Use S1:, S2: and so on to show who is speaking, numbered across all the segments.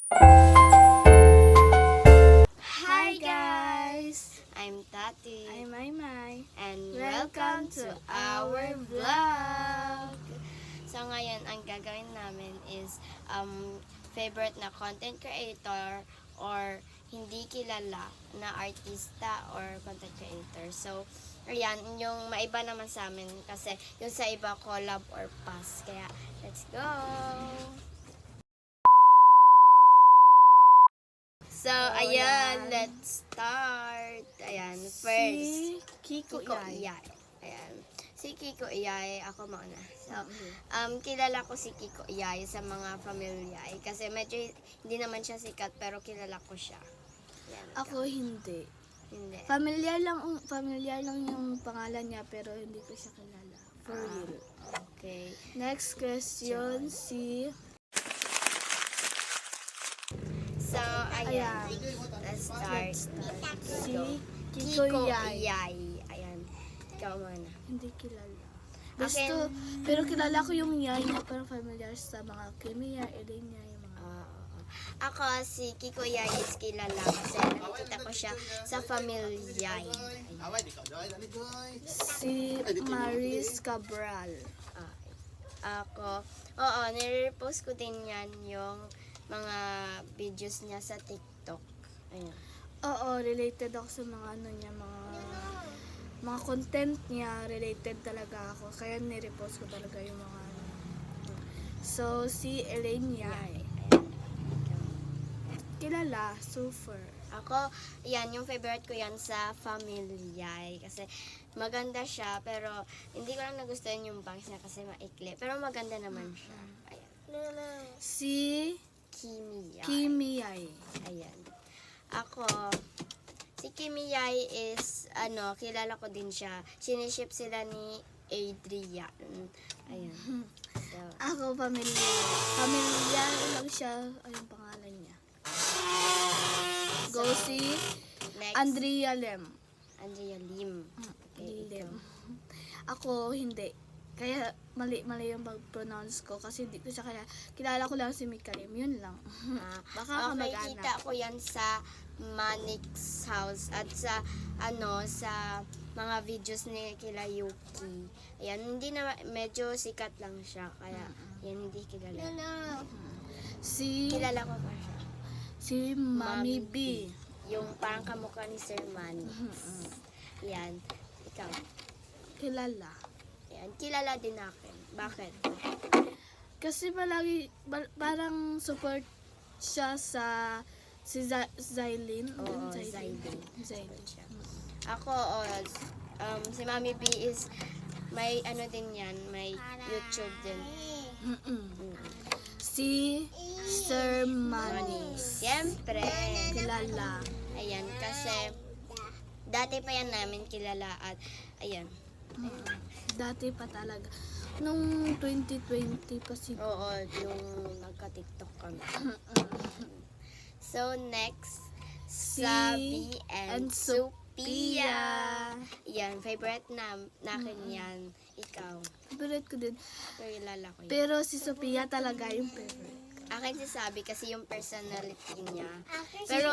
S1: Hi guys!
S2: I'm Tati.
S1: I'm Maymay.
S2: And
S1: Welcome to our vlog!
S2: So ngayon, ang gagawin namin is favorite na content creator or hindi kilala na artista or content creator. So, ayan, yung maiba naman sa amin kasi yung sa iba collab or pass. Kaya, let's go! So, ayan, let's start. Ayan, first,
S1: Si Kiko Iyay.
S2: Iyay. Ayan. Si Kiko Iyay, ako mauna. So, kilala ko si Kiko Iyay sa mga familiar kasi medyo hindi naman siya sikat pero kilala ko siya. Ayan,
S1: Ako hindi.
S2: hindi.
S1: Familiar lang yung pangalan niya pero hindi ko siya kilala. For real.
S2: Okay.
S1: Next question, si...
S2: So, ayan.
S1: Ayan.
S2: Let's start.
S1: Si
S2: Kiko
S1: Kiko Iyay.
S2: Iyay. Ayan. Ikaw muna.
S1: Hindi kilala.
S2: Akin-
S1: Gusto, pero kilala ko yung Iyay niya, pero familiar sa mga Kimi, Elaine niya, yung mga...
S2: Ako, si Kiko Iyay is kilala kasi nakikita ko siya sa familiar.
S1: Si Maris Cabral.
S2: Ako, oo, nire-repost ko din yan yung mga videos niya sa TikTok. Ayan.
S1: Oo, related ako sa mga ano niya, mga content niya, related talaga ako. Kaya nirepost ko talaga yung mga ano. So, si Elaine niya,
S2: Ayan.
S1: kilala, super.
S2: Ako, yan, yung favorite ko yan sa familiar. Kasi maganda siya, pero hindi ko lang nagustuhan yung bangs niya kasi maikli. Pero maganda naman siya. Ayan.
S1: Si
S2: Kimi Yai.
S1: Kimi Yai.
S2: Ayan. Ako, si Kimi Yai is, kilala ko din siya. Siniship sila ni Adrian. Ayan. So,
S1: Ako, familiar. Familiar lang siya, ayong pangalan niya. Go si
S2: next,
S1: Andrea Lem.
S2: Andrea Lim. Okay,
S1: Lem.
S2: ikaw.
S1: Ako, hindi. Kaya mali yung mag-pronounce ko kasi hindi ko siya kilala ko lang si Mika Lim. Yun lang. Baka
S2: Okay,
S1: kamag-anak.
S2: kita ko yan sa Manik's house at sa sa mga videos ni kila Yuki. Ayan, hindi na medyo sikat lang siya kaya yan hindi kilala.
S1: Si
S2: Kilala ko pa siya.
S1: si Mami B.
S2: Yung parang kamukha ni Sir Manny. Yan. Ikaw.
S1: Kilala.
S2: Yan. Kilala din akin. Bakit?
S1: Kasi parang support siya sa si Zailin.
S2: Oo,
S1: Zailin.
S2: Zailin. Ako, si Mami B is may din yan. May YouTube din.
S1: Si Sir Manny.
S2: Siyempre.
S1: Kilala.
S2: Ayan, kasi dati pa yan namin kilala at ayan.
S1: Dati pa talaga. Nung 2020 pa siguro.
S2: Oo, yung nagka-TikTok kami. So, next, Sabi and Sophia. Yan, favorite nakin yan. Ikaw.
S1: Favorite ko din.
S2: Kilala ko yan.
S1: Pero si Sophia talaga yung favorite.
S2: Akin si Sabi kasi yung personality niya. Pero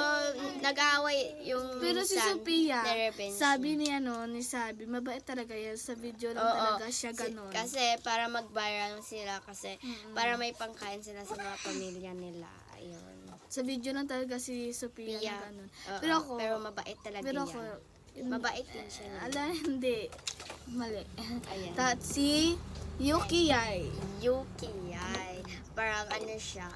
S2: nag-aaway yung
S1: Pero si
S2: minsan,
S1: Sophia,
S2: na-revenge
S1: sabi
S2: niya.
S1: ni Sabi, mabait talaga yan. Sa video lang
S2: Oo,
S1: talaga siya ganun.
S2: Kasi para mag-viral sila kasi para may pangkain sila sa mga pamilya nila. Ayun.
S1: Sa video lang talaga si Sophia
S2: Pia.
S1: na ganun.
S2: Oo,
S1: Pero ako,
S2: mabait talaga
S1: pero
S2: yan.
S1: ako,
S2: Mabait din siya.
S1: hindi. Mali.
S2: Ayan.
S1: Si Yuki Yai.
S2: Yuki ay parang siya,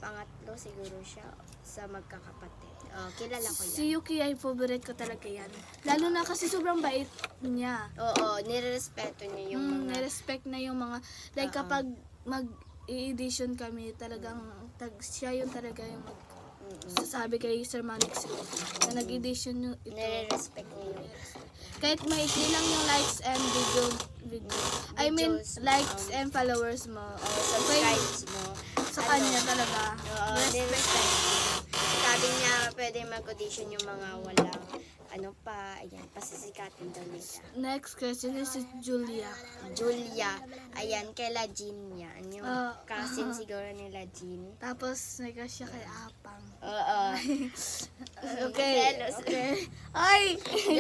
S2: pangatlo siguro siya sa magkakapatid. Kilala ko yan.
S1: Si Yuki Yai, favorite ko talaga yan. Lalo na kasi sobrang bait niya.
S2: Oo, nirerespeto niya yung mga...
S1: Nirespect na yung mga, like kapag mag-i-edition kami, talagang siya yung talaga yung sasabi kay Sir Manix na nag-edition nyo ito.
S2: Nire-respect niya yung...
S1: Kahit maikli lang yung likes and video. I mean,
S2: Videos,
S1: likes and followers mo.
S2: subscribes mo.
S1: Sa kanya talaga.
S2: Oo, nire-respect niya. Sabi niya, pwede mag-audition yung mga walang ano pa, ayan, pasisikatin daw nila.
S1: Next question is si Julia.
S2: Julia, ayan, kay Jean yan. Yung
S1: Ah,
S2: cousin siguro nila Jean.
S1: Tapos, may crush siya kay Apang.
S2: Oo.
S1: Okay.
S2: Jealous.
S1: Okay. Ay!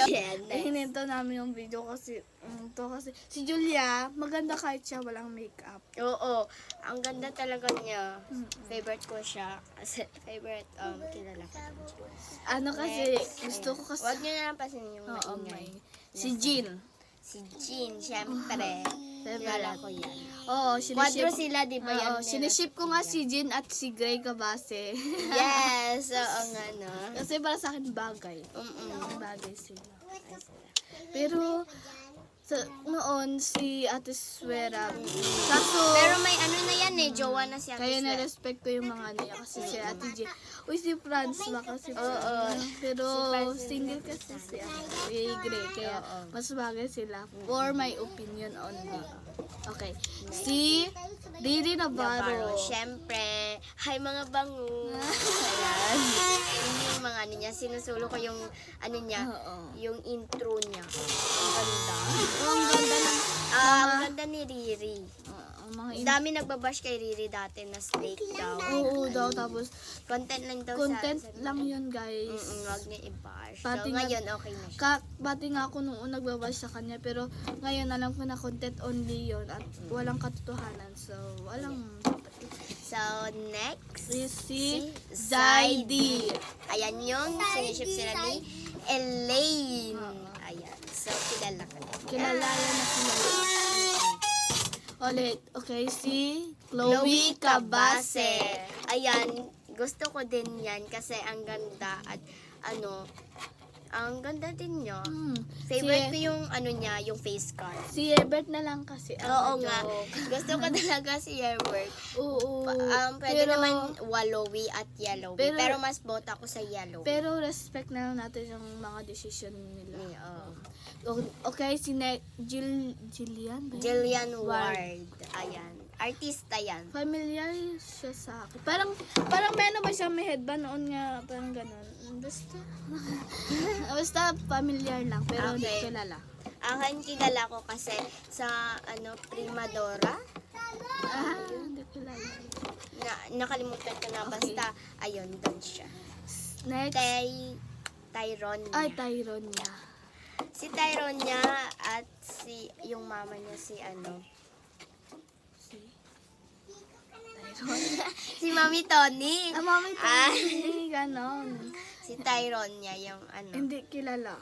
S2: Yan, next.
S1: Hininto namin yung video kasi, kasi si Julia, maganda kahit siya walang makeup.
S2: Oo, ang ganda talaga niya. Favorite ko siya. Kasi favorite, kilala ko.
S1: Ano kasi,
S2: Next,
S1: gusto ko kasi,
S2: Huwag niyo na lang pasin yung
S1: oo,
S2: maingay.
S1: si Jean.
S2: Si Jean, syempre. Kilala ko yan.
S1: Oo,
S2: Quadro
S1: siniship.
S2: sila, di ba yan?
S1: Oo, siniship ko nga si Jean at si Gray Cabase.
S2: Yes, oo nga, no?
S1: Kasi para sa akin bagay.
S2: Mm-mm.
S1: Bagay sila. Pero, noon, si Ate Suera, kaso,
S2: Pero may ano na yan eh, jowa na si Ate
S1: kaya
S2: Swe.
S1: na-respect ko yung mga ano niya kasi si Ate J. Uy, si Franz ba kasi?
S2: Oo.
S1: Pero,
S2: Si Franz
S1: single kasi si Gray. Kaya,
S2: Oo.
S1: mas bagay sila. For my opinion only. Okay. Si Riri Navarro.
S2: Syempre, hi mga bango. Ayan. Yun yung mga ano niya, sinusulo ko yung ano niya,
S1: Oo.
S2: yung intro niya. Ang ganda.
S1: Ang ganda ng
S2: Ang ganda ni Riri.
S1: mga
S2: Ang dami nagbabash kay Riri dati na snake daw.
S1: Oo daw, tapos
S2: Content lang daw
S1: content
S2: sa
S1: lang yun guys.
S2: Wag niya i-bash.
S1: Pati
S2: So,
S1: nga-
S2: ngayon, okay na siya.
S1: Pati nga ako noon nagbabash sa kanya, pero ngayon alam ko na content only yun at walang katotohanan. So, walang
S2: So, next.
S1: is si
S2: Zaidi.
S1: Zaidi.
S2: Ayan yung siniship sila ni Elaine. Ayan. So, kilala ka na.
S1: Kilala yan na kilala. Ulit. Okay, si
S2: Chloe
S1: Chloe
S2: Cabase.
S1: Cabase.
S2: Ayan, gusto ko din yan kasi ang ganda at ano, ang ganda din niya. Favorite ko
S1: si,
S2: yung ano niya, yung face card.
S1: si Ebert na lang kasi.
S2: Oo
S1: ang
S2: nga.
S1: joke.
S2: Gusto ko talaga si Yerwork.
S1: Oo.
S2: Pwede
S1: pero,
S2: naman wallowy at yellowy.
S1: pero-
S2: Pero, mas bota ko sa yellow.
S1: pero respect na lang natin yung mga decision nila.
S2: Oo.
S1: Okay, si Jillian ba yun?
S2: Jillian Ward. Ayan. Artista yan.
S1: Familiar siya sa akin. Parang may ano ba siya, may headband noon nga, parang ganun. Basta, basta familiar lang, pero hindi
S2: Okay.
S1: kilala.
S2: Akin kilala ko kasi sa ano Primadora.
S1: Hindi kilala.
S2: Nakalimutan ko na.
S1: Okay.
S2: Basta, ayun, doon siya.
S1: Next,
S2: Tyrone
S1: ay,
S2: niya.
S1: Tyrone niya.
S2: Si Tyrone niya at si, yung mama niya si ano.
S1: Si Tyrone.
S2: Si Mami Tony.
S1: Mami
S2: Ah.
S1: Tony, ganon.
S2: Si Tyrone niya, yung ano.
S1: Hindi kilala.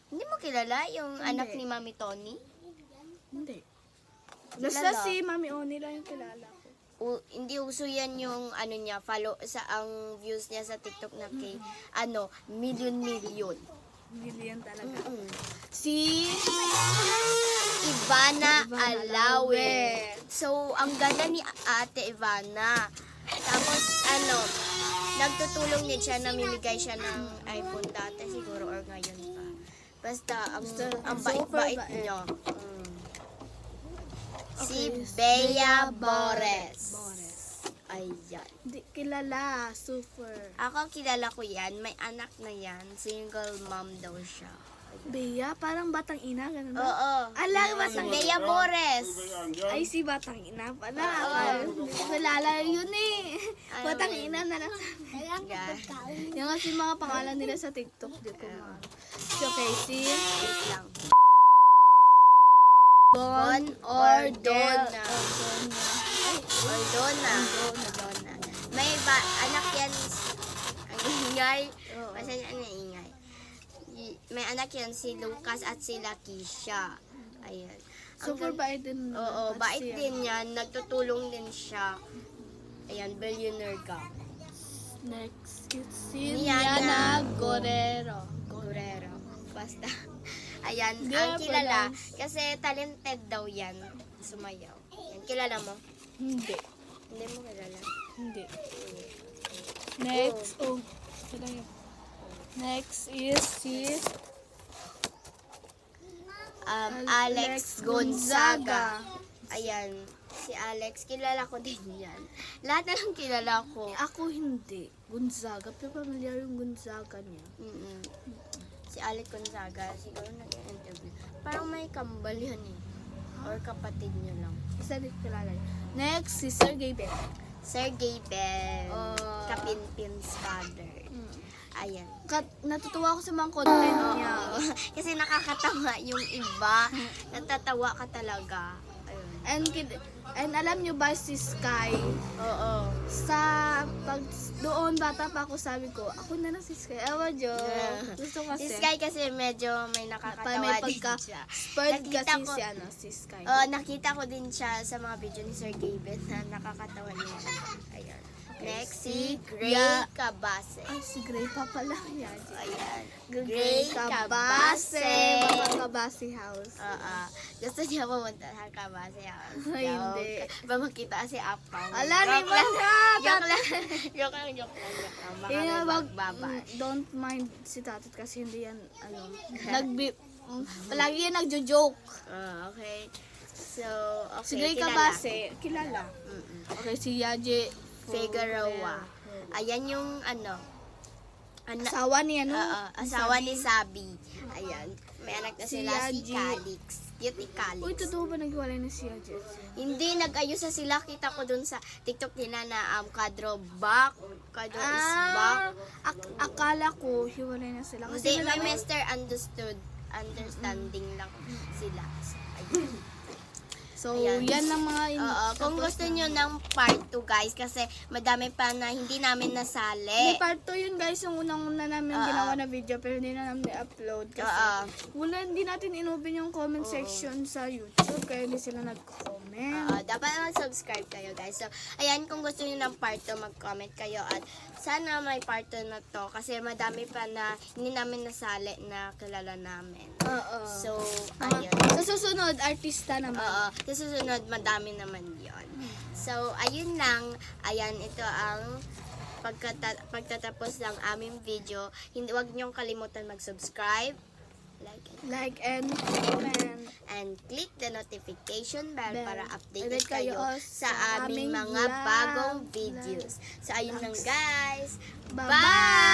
S2: Hindi mo kilala yung
S1: Hindi.
S2: anak ni Mami Tony?
S1: Hindi. Basta
S2: Kilala.
S1: si Mami Oni lang yung kilala ko.
S2: Hindi uso yan yung ano niya, follow sa ang views niya sa TikTok na kay ano, million.
S1: Million talaga.
S2: Mm-mm.
S1: Si
S2: Ivana
S1: Ivana
S2: Alawe.
S1: Alawe.
S2: So, ang ganda ni Ate Ivana. Tapos, ano, nagtutulong din siya, namimigay siya ng iPhone dati siguro or ngayon pa. Basta, ang
S1: super
S2: bait-bait
S1: bait.
S2: niya. Si
S1: Okay,
S2: Bea
S1: Bea
S2: Bores.
S1: Bores.
S2: Ayan.
S1: Hindi kilala. Super.
S2: Ako kilala ko yan. May anak na yan. Single mom daw siya.
S1: Bea, parang batang ina, ganun ba?
S2: Oo.
S1: Ala,
S2: Si
S1: batang
S2: Bea Bores.
S1: Ay, si batang ina pala. Parang hindi ko kilala yun eh.
S2: Ay,
S1: Batang
S2: well.
S1: ina na lang.
S2: Yeah.
S1: Yung kasi mga pangalan nila sa TikTok, di ko okay, si
S2: Wait lang.
S1: Bon
S2: Ordona.
S1: Ordona.
S2: Ordona. May anak yan. Ang ingay.
S1: Oo.
S2: Masaya ang ingay. May anak yan si Lucas at si Lakeisha. Ayan.
S1: Super bait din.
S2: Oo,
S1: Pati
S2: bait
S1: siya.
S2: din yan. Nagtutulong din siya. Ayan, billionaire ka.
S1: Next, it's si
S2: Niana
S1: Niana Guerrero.
S2: Guerrero. Basta. Ayan,
S1: Hindi
S2: ang
S1: na
S2: kilala.
S1: pronounce.
S2: Kasi talented daw yan. Sumayaw. Yan, kilala mo?
S1: Hindi.
S2: Hindi mo kilala.
S1: Hindi. Next, ito yun. Next is si
S2: Alex Gonzaga. Ayan, si Alex, kilala ko din yan. Lahat na lang kilala ko.
S1: Ako hindi. Gonzaga. Pero familiar yung Gonzaga niya.
S2: Mm-mm. Si si Alec Gonzaga, siguro nag-interview. Parang may kambal yan eh. Or kapatid niyo lang.
S1: Isa din kilala. Next, si Sergey Bell.
S2: Sergey Bell,
S1: Oh.
S2: Kapinpin's father. Ayan.
S1: Natutuwa ako sa mga content niya.
S2: Oo. Kasi nakakatawa yung iba. Natatawa ka talaga. Ayun.
S1: And alam nyo ba si Sky,
S2: Oo.
S1: sa pag doon bata pa ako sabi ko, ako na lang si Sky. Ewan Jo. Gusto ko
S2: Si
S1: kasi.
S2: Sky kasi medyo may nakakatawa
S1: May
S2: din
S1: pagka
S2: siya.
S1: spoiled
S2: Nakita
S1: kasi
S2: ko-
S1: si Sky.
S2: Nakita ko din siya sa mga video ni Sir Gaben na nakakatawa niya. Ayan. Next, si Gray
S1: Ya-
S2: Cabase.
S1: Ay, si Gray pa pala. Yan.
S2: Ayan.
S1: Gray Cabase. Mga Cabase House.
S2: Gusto niya pumunta sa Cabase House.
S1: Ay, hindi.
S2: Ba makita si Apang.
S1: Ala, ni
S2: Joke lang.
S1: Manhat!
S2: Joke lang. Joke lang. Baka
S1: Yun
S2: may
S1: na,
S2: magbaba.
S1: don't mind si Tatit kasi hindi yan, palagi yan nagjo-joke.
S2: Okay. So, okay.
S1: Si Gray
S2: kilala.
S1: Cabase, kilala.
S2: Mm-mm.
S1: Okay, si Yaje
S2: Figueroa. Ayan yung
S1: Asawa niya, no?
S2: asawa ni Sabi. Ayan. May anak na
S1: Si
S2: sila si
S1: Yaji.
S2: Calix. Cute ni Calix.
S1: Uy, totoo ba naghiwalay na si Yaje?
S2: Hindi, nag-ayos na sila. Kita ko dun sa TikTok nila na kadro back. Kadro is back.
S1: Akala ko, hiwalay na sila.
S2: Hindi, may
S1: nalaman-
S2: Mr. Understanding lang sila. Ayun.
S1: So,
S2: Ayan.
S1: yan lang mga
S2: Kung gusto nyo ng part 2 guys, kasi madami pa na hindi namin nasali.
S1: May part 2 yun guys, yung unang-una namin ginawa na video pero hindi na namin i-upload kasi hindi natin inopen yung comment section sa YouTube kaya hindi sila nag-comment.
S2: Dapat mag-subscribe kayo guys. So, ayan, kung gusto niyo ng part 2, mag-comment kayo at sana may part 2 na to kasi madami pa na hindi namin nasali na kilala namin. So, ayun.
S1: Sa susunod, artista naman.
S2: Sa susunod, madami naman yon. So, ayun lang. Ayan, ito ang pagtatapos ng aming video. Huwag niyong kalimutan mag-subscribe,
S1: Like and comment.
S2: and click the notification bell
S1: Bell.
S2: para updated
S1: Kayo
S2: kayo sa aming
S1: aming
S2: mga
S1: vlog.
S2: bagong videos. So, ayun lang guys.
S1: Bye-bye!
S2: Bye!